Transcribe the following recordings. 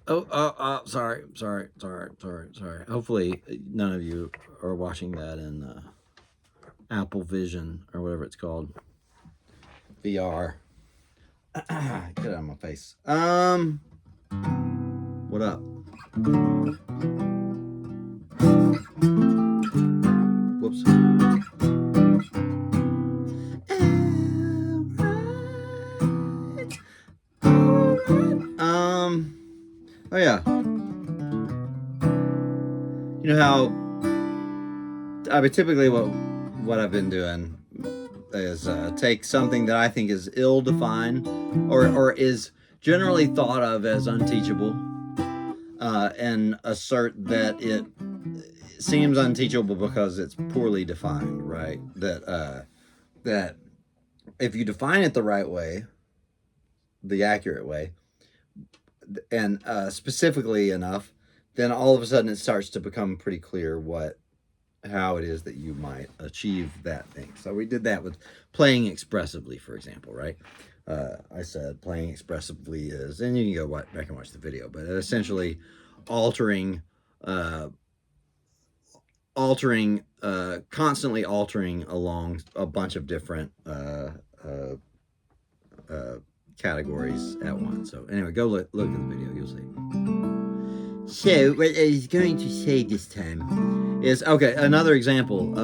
Sorry. Hopefully, none of you are watching that in Apple Vision or whatever it's called, VR. Get out of my face. What up? Whoops. Oh yeah. You know how I mean, typically what I've been doing is take something that I think is ill-defined or is generally thought of as unteachable, and assert that it seems unteachable because it's poorly defined, right? That if you define it the right way, the accurate way, and specifically enough, then all of a sudden it starts to become pretty clear how it is that you might achieve that thing. So we did that with playing expressively, for example, right? I said playing expressively is, and you can go back and watch the video, but essentially altering, uh, constantly altering along a bunch of different uh, categories at once. So anyway, go look at the video, you'll see. So what I was going to say this time is, okay, another example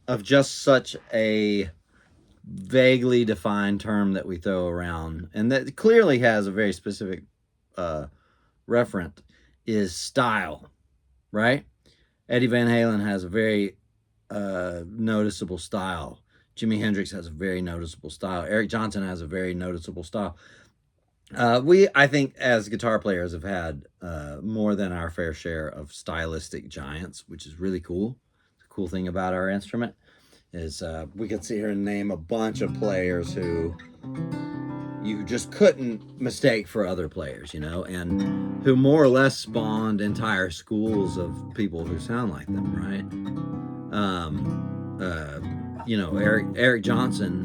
of just such a vaguely defined term that we throw around, and that clearly has a very specific referent, is style, right? Eddie Van Halen has a very noticeable style. Jimi Hendrix has a very noticeable style. Eric Johnson has a very noticeable style. I think, as guitar players, have had more than our fair share of stylistic giants, which is really cool. The cool thing about our instrument is we could sit here and name a bunch of players who you just couldn't mistake for other players, and who more or less spawned entire schools of people who sound like them, right? Eric Johnson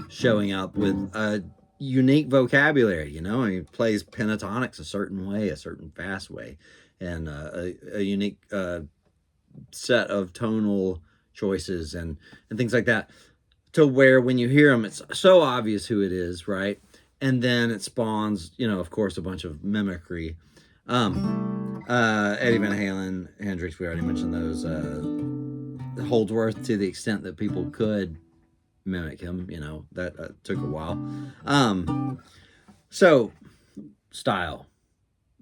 showing up with a unique vocabulary, he plays pentatonics a certain way, a certain fast way, and a unique set of tonal choices and things like that, to where when you hear him, it's so obvious who it is, right? And then it spawns, of course, a bunch of mimicry. Eddie Van Halen, Hendrix, we already mentioned those. Holdsworth, to the extent that people could mimic him, that took a while. So style.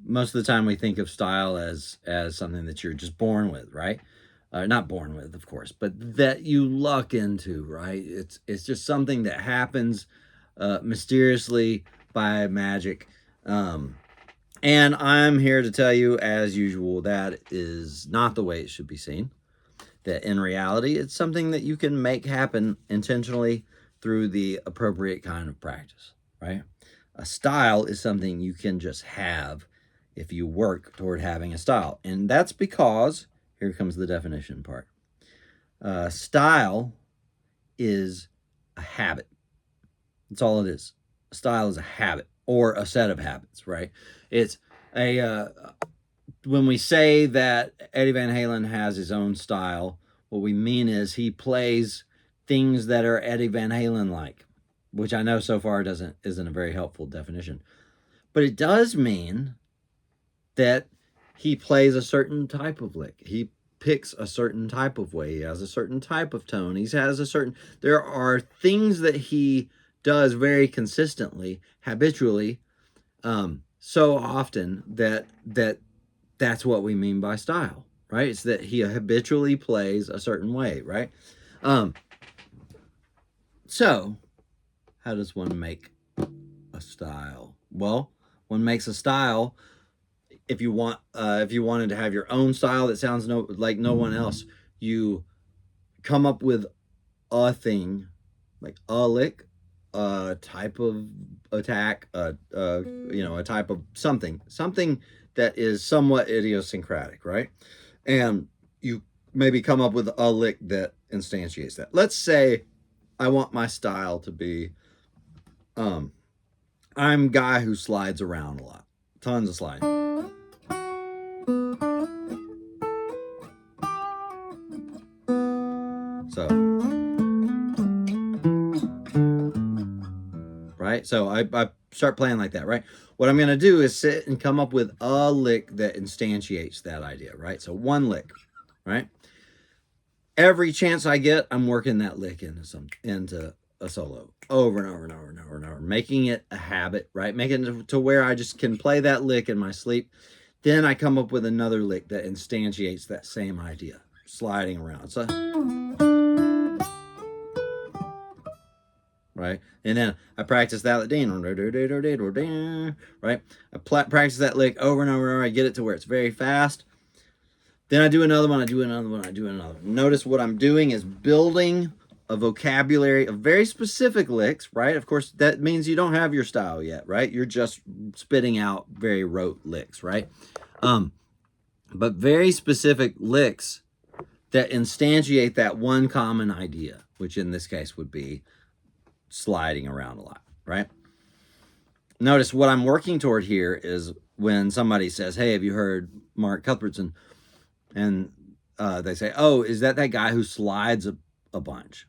Most of the time we think of style as something that you're just born with, right? Not born with, of course, but that you luck into, right? It's just something that happens mysteriously by magic. And I'm here to tell you, as usual, that is not the way it should be seen. That in reality, it's something that you can make happen intentionally through the appropriate kind of practice, right? A style is something you can just have if you work toward having a style. And that's because, here comes the definition part. Style is a habit. That's all it is. A style is a habit or a set of habits, right? It's a when we say that Eddie Van Halen has his own style, what we mean is he plays things that are Eddie Van Halen like, which I know so far isn't a very helpful definition. But it does mean that he plays a certain type of lick. He picks a certain type of way. He has a certain type of tone. There are things that he does very consistently, habitually, so often that's what we mean by style, right? It's that he habitually plays a certain way, right? So how does one make a style? Well, one makes a style. If you wanted to have your own style that sounds like no one else, you come up with a thing, like a lick, a type of attack, a type of something that is somewhat idiosyncratic, right? And you maybe come up with a lick that instantiates that. Let's say I want my style to be I'm a guy who slides around a lot. Tons of sliding. So, right? So I start playing like that, right? What I'm going to do is sit and come up with a lick that instantiates that idea, right? So one lick, right? Every chance I get, I'm working that lick into a solo over and over and over and over and over, making it a habit, right? Making it to where I just can play that lick in my sleep. Then I come up with another lick that instantiates that same idea, sliding around. So, right? And then I practice that, right? I practice that lick over and over and over. I get it to where it's very fast. Then I do another one, I do another one, I do another one. Notice what I'm doing is building a vocabulary of very specific licks, right? Of course, that means you don't have your style yet, right? You're just spitting out very rote licks, right? But very specific licks that instantiate that one common idea, which in this case would be sliding around a lot, right? Notice what I'm working toward here is when somebody says, hey, have you heard Mark Cuthbertson? And they say, oh, is that guy who slides a bunch,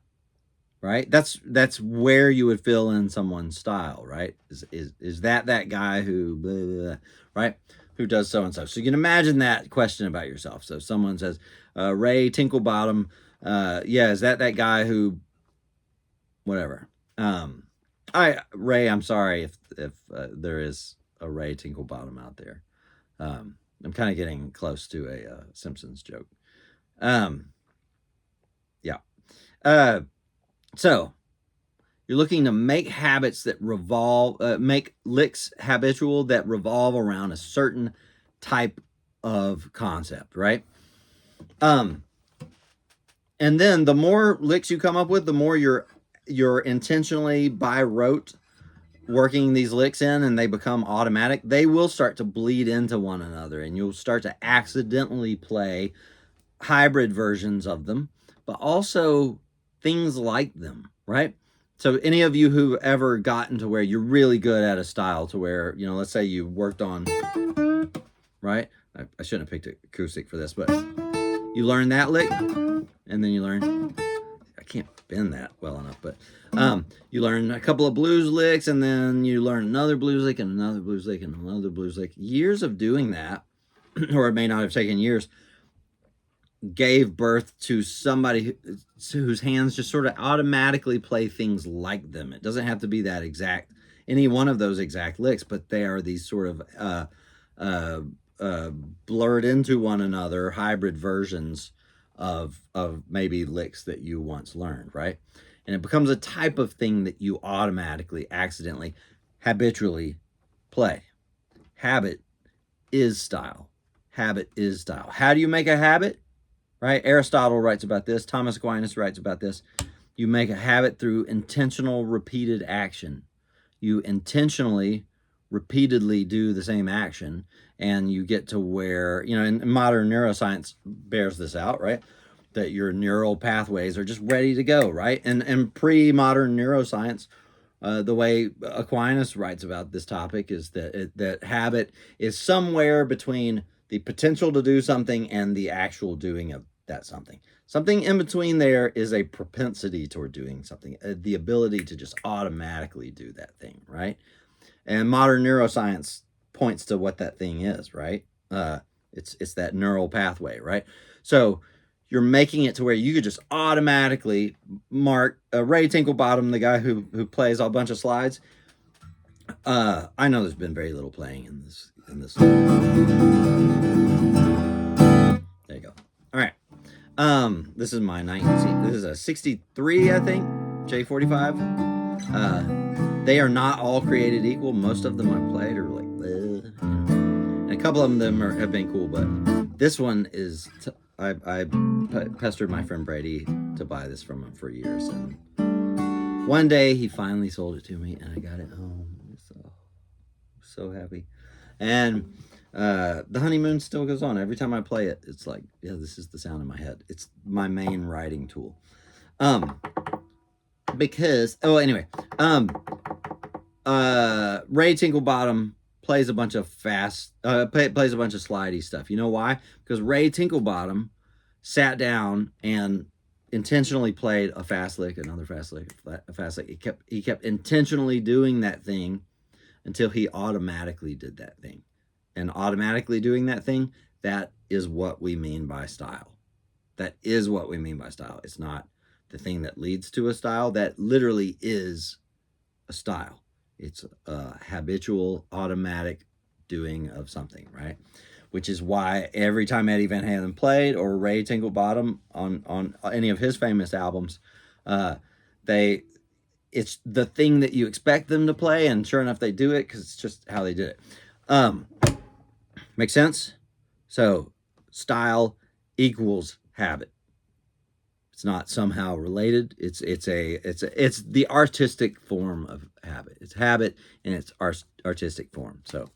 right? That's where you would fill in someone's style, right? Is that guy who, blah, blah, blah, right? Who does so-and-so. So you can imagine that question about yourself. So someone says, Ray Tinkle Bottom, yeah, is that guy who, whatever. Ray, I'm sorry if there is a Ray Tinkle Bottom out there. I'm kind of getting close to a Simpsons joke. Yeah. So you're looking to make habits that make licks habitual that revolve around a certain type of concept, right? And then the more licks you come up with, the more you're intentionally by rote working these licks in, and they become automatic. They will start to bleed into one another, and you'll start to accidentally play hybrid versions of them, but also things like them, right? So any of you who ever gotten to where you're really good at a style to where, let's say you worked on, right? I shouldn't have picked acoustic for this, but you learn that lick, and then you learn, I can't bend that well enough, but you learn a couple of blues licks, and then you learn another blues lick and another blues lick and another blues lick. Years of doing that, or it may not have taken years, gave birth to somebody whose hands just sort of automatically play things like them. It doesn't have to be that exact, any one of those exact licks, but they are these sort of blurred into one another hybrid versions of maybe licks that you once learned, right? And it becomes a type of thing that you automatically, accidentally, habitually play. Habit is style. Habit is style. How do you make a habit? Right? Aristotle writes about this. Thomas Aquinas writes about this. You make a habit through intentional, repeated action. You intentionally, repeatedly do the same action, and you get to where, and modern neuroscience bears this out, right? That your neural pathways are just ready to go, right? And pre-modern neuroscience, the way Aquinas writes about this topic is that habit is somewhere between the potential to do something and the actual doing of that something. Something in between there is a propensity toward doing something, the ability to just automatically do that thing, right? And modern neuroscience points to what that thing is, right? It's that neural pathway, right? So you're making it to where you could just automatically mark Ray Tinkle Bottom, the guy who plays a bunch of slides. I know there's been very little playing in this. There you go. All right. This is my 19. This is a 63, I think, J45. They are not all created equal. Most of them I've played are like, and a couple of them have been cool, but this one is. I pestered my friend Brady to buy this from him for years, and one day he finally sold it to me, and I got it home. So happy. And the honeymoon still goes on. Every time I play it, it's like, yeah, this is the sound in my head. It's my main writing tool. Because, oh, anyway, Ray Tinkle Bottom plays a bunch of plays a bunch of slidey stuff. You know why? Because Ray Tinkle Bottom sat down and intentionally played a fast lick, another fast lick, a fast lick. He kept intentionally doing that thing until he automatically did that thing. And automatically doing that thing, that is what we mean by style. That is what we mean by style. It's not the thing that leads to a style. That literally is a style. It's a habitual, automatic doing of something, right? Which is why every time Eddie Van Halen played, or Ray Tinkle Bottom on any of his famous albums, it's the thing that you expect them to play, and sure enough, they do it because it's just how they did it. Make sense? So style equals habit. It's not somehow related. It's the artistic form of habit. It's habit in its artistic form. So,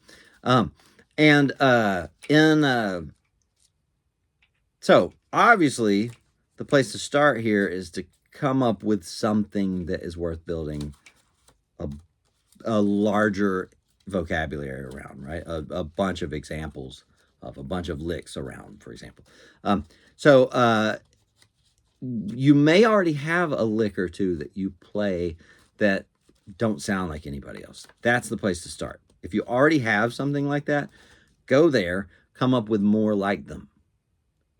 so obviously, the place to start here is to come up with something that is worth building a larger vocabulary around, right? A bunch of examples of a bunch of licks around, for example. You may already have a lick or two that you play that don't sound like anybody else. That's the place to start. If you already have something like that, go there, come up with more like them.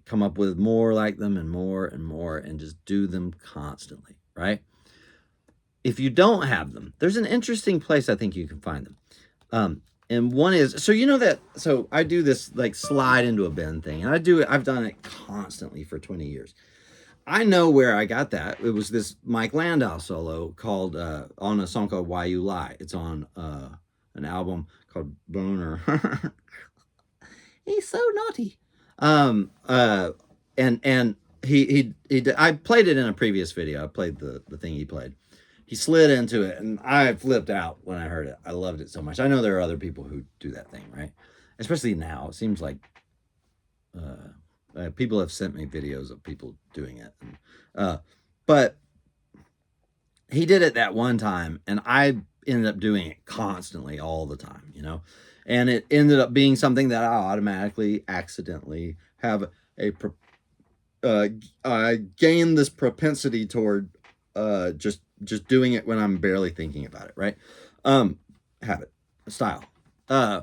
Come up with more like them and more, and just do them constantly, right? If you don't have them, there's an interesting place I think you can find them. And one is, so I do this like slide into a bend thing, and I've done it constantly for 20 years. I know where I got that. It was this Mike Landau solo called on a song called Why You Lie. It's on an album called Boner. He's so naughty. And I played it in a previous video. I played the thing he played. He slid into it, and I flipped out when I heard it. I loved it so much. I know there are other people who do that thing, right? Especially now. It seems like people have sent me videos of people doing it. But he did it that one time, and I ended up doing it constantly all the time, and it ended up being something that I automatically, accidentally have I gained this propensity toward just doing it when I'm barely thinking about it, right? Habit, style. A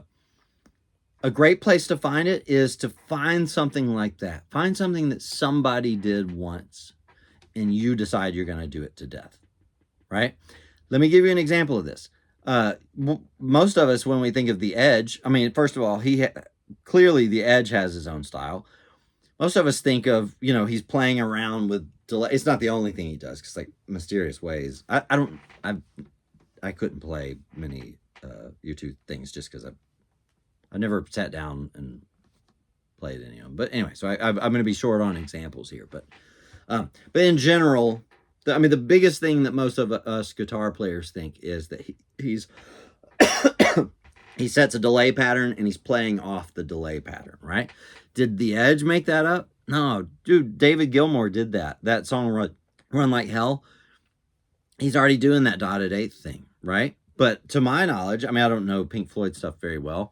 great place to find it is to find something like that. Find something that somebody did once, and you decide you're going to do it to death, right? Let me give you an example of this. Most of us, when we think of The Edge, I mean, first of all, clearly The Edge has his own style. Most of us think of, he's playing around with delay. It's not the only thing he does, because like Mysterious Ways, I couldn't play many U2 things just because I never sat down and played any of them. But anyway, so I'm going to be short on examples here. But in general, the biggest thing that most of us guitar players think is that he sets a delay pattern and he's playing off the delay pattern, right? Did The Edge make that up? No, dude, David Gilmour did that. That song, Run Like Hell, he's already doing that dotted eighth thing, right? But to my knowledge, I don't know Pink Floyd stuff very well,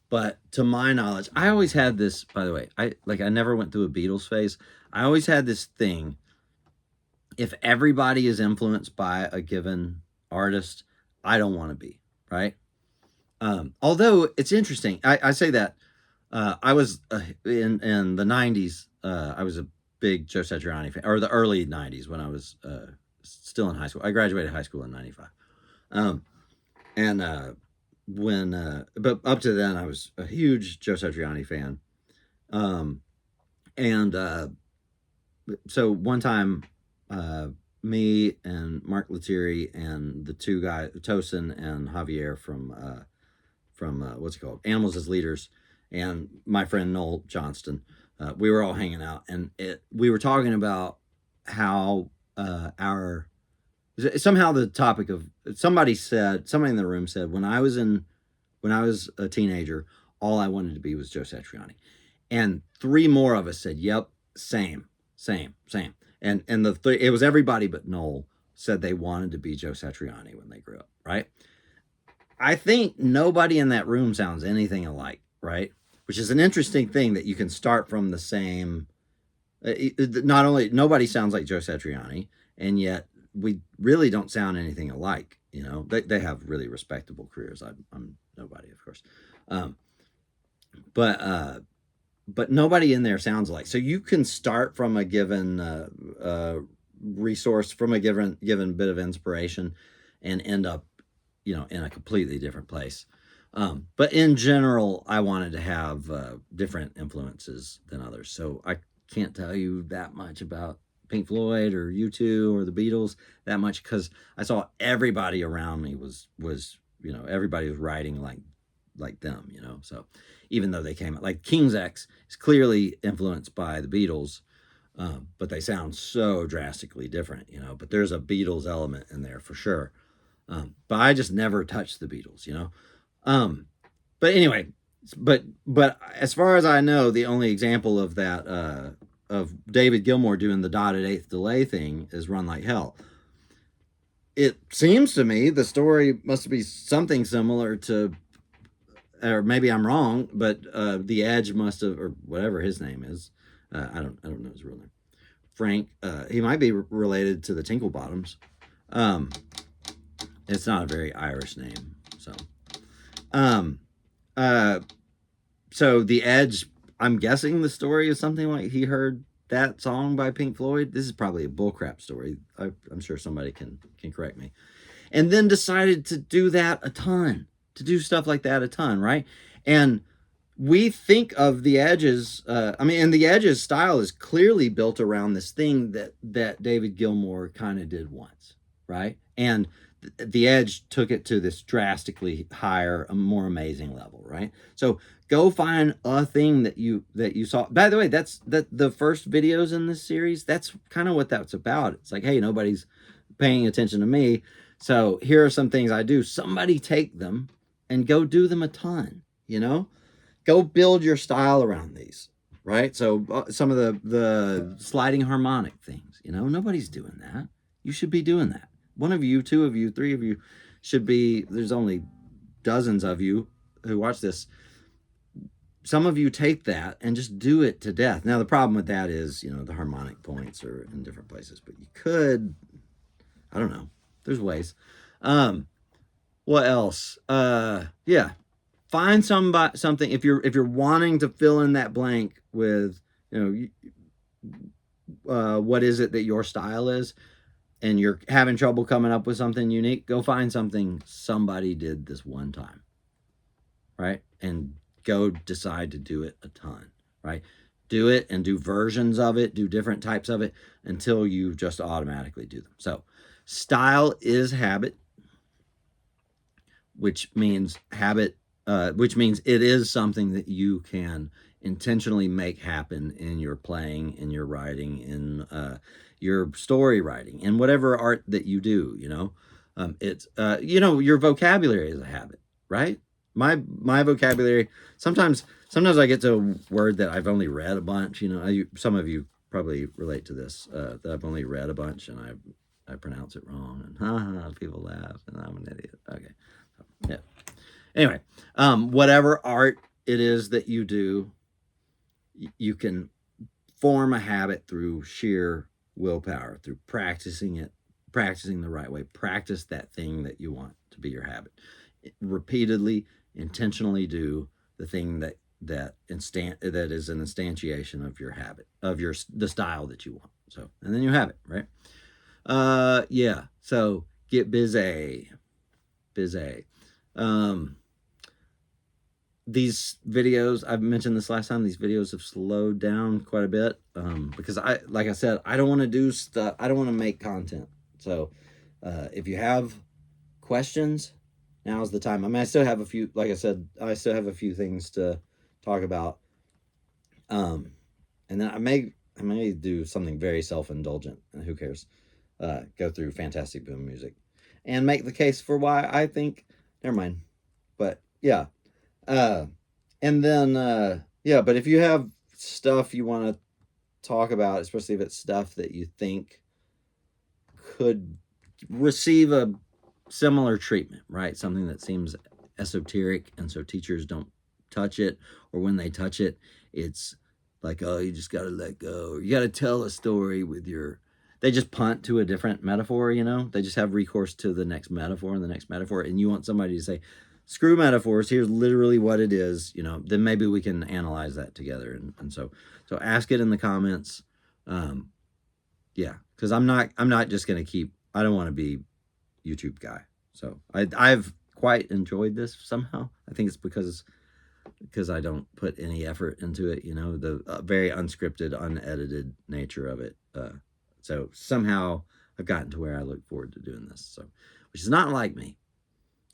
but to my knowledge, I always had this, by the way, I never went through a Beatles phase. I always had this thing. If everybody is influenced by a given artist, I don't want to be, right? Although it's interesting, I say that I was in the 90s. I was a big Joe Satriani fan, or the early 90s when I was still in high school. I graduated high school in 95. But up to then, I was a huge Joe Satriani fan. So one time, me and Mark Lettieri and the two guys, Tosin and Javier from what's it called, Animals as Leaders, and my friend Noel Johnston, we were all hanging out, and we were talking about how somehow the topic of somebody in the room said, when I was a teenager, all I wanted to be was Joe Satriani, and three more of us said, "Yep, same." And it was everybody but Noel said they wanted to be Joe Satriani when they grew up, right? I think nobody in that room sounds anything alike, right? Which is an interesting thing that you can start from the same. Not only nobody sounds like Joe Satriani, and yet we really don't sound anything alike. You know, they have really respectable careers. I'm nobody, of course, um, but nobody in there sounds alike. So you can start from a given resource, from a given bit of inspiration, and end up, you know, in a completely different place. But in general, I wanted to have different influences than others. So I can't tell you that much about Pink Floyd or U2 or the Beatles that much, because I saw everybody around me was you know, everybody was writing like them, you know. So even though they came like King's X is clearly influenced by the Beatles, but they sound so drastically different, you know. But there's a Beatles element in there for sure. But I just never touched the Beatles, you know. Um, but anyway, but as far as I know, the only example of that of David Gilmour doing the dotted eighth delay thing is Run Like Hell. It seems to me the story must be something similar to, or maybe I'm wrong, but the Edge must have, or whatever his name is. I don't know his real name. Frank. He might be related to the Tinkle Bottoms. Um, it's not a very Irish name, so. Um, uh, so the Edge, I'm guessing the story is something like he heard that song by Pink Floyd. This is probably a bullcrap story. I'm sure somebody can correct me. And then decided to do that a ton, to do stuff like that a ton, right? And we think of the Edges. I mean, and the Edges style is clearly built around this thing that David Gilmour kind of did once, right? And the Edge took it to this drastically higher, a more amazing level, right? So go find a thing that you saw. By the way, that's the first videos in this series. That's kind of what that's about. It's like, hey, nobody's paying attention to me, so here are some things I do. Somebody take them and go do them a ton. You know, go build your style around these, right? So some of the sliding harmonic things, you know, nobody's doing that. You should be doing that. One of you, two of you, three of you should be. There's only dozens of you who watch this. Some of you take that and just do it to death. Now the problem with that is, you know, the harmonic points are in different places, but you could, I don't know, there's ways. What else? Yeah, find something. If you're wanting to fill in that blank with, you know, what is it that your style is, and you're having trouble coming up with something unique, go find something somebody did this one time, right? And go decide to do it a ton, right? Do it and do versions of it, do different types of it until you just automatically do them. So style is habit, which means which means it is something that you can intentionally make happen in your playing, in your writing, in your story writing, in whatever art that you do. You know, it's you know, your vocabulary is a habit, right? My vocabulary, sometimes I get to a word that I've only read a bunch. You know, some of you probably relate to this, that I've only read a bunch and I pronounce it wrong, and people laugh and I'm an idiot. Okay. Yeah. Anyway, whatever art it is that you do, you can form a habit through sheer willpower, through practicing it, practicing the right way. Practice that thing that you want to be your habit. Repeatedly, intentionally do the thing that is an instantiation of your habit, of the style that you want. So, and then you have it, right? Yeah. So get busy. Um, these videos, I've mentioned this last time, these videos have slowed down quite a bit, because like I said, I don't want to do stuff. I don't want to make content. So, if you have questions, now's the time. I mean, I still have a few, like I said, I still have a few things to talk about. And then I may do something very self-indulgent. Who cares? Go through Fantastic Boom music and make the case for why I think, never mind. But yeah. And then, yeah, but if you have stuff you want to talk about, especially if it's stuff that you think could receive a similar treatment, right? Something that seems esoteric, and so teachers don't touch it, or when they touch it, it's like, oh, you just got to let go. You got to tell a story with your. They just punt to a different metaphor, you know. They just have recourse to the next metaphor and the next metaphor, and you want somebody to say, "Screw metaphors. Here's literally what it is," you know. Then maybe we can analyze that together, and so ask it in the comments. Yeah, because I'm not just gonna keep. I don't want to be YouTube guy. So I've quite enjoyed this somehow. I think it's because I don't put any effort into it, you know, the very unscripted, unedited nature of it. So somehow I've gotten to where I look forward to doing this. So, which is not like me.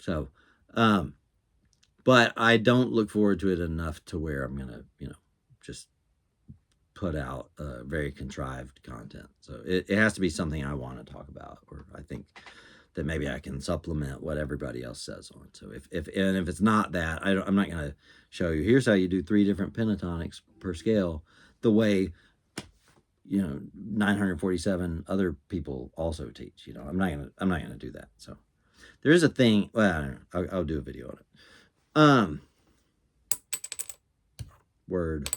So, but I don't look forward to it enough to where I'm gonna, you know, just put out very contrived content. So it has to be something I want to talk about, or I think that maybe I can supplement what everybody else says on. So if it's not that, I'm not going to show you, here's how you do 3 different pentatonics per scale, the way, you know, 947 other people also teach. You know, I'm not gonna do that. So there is a thing. Well, I don't know. I'll do a video on it. Word.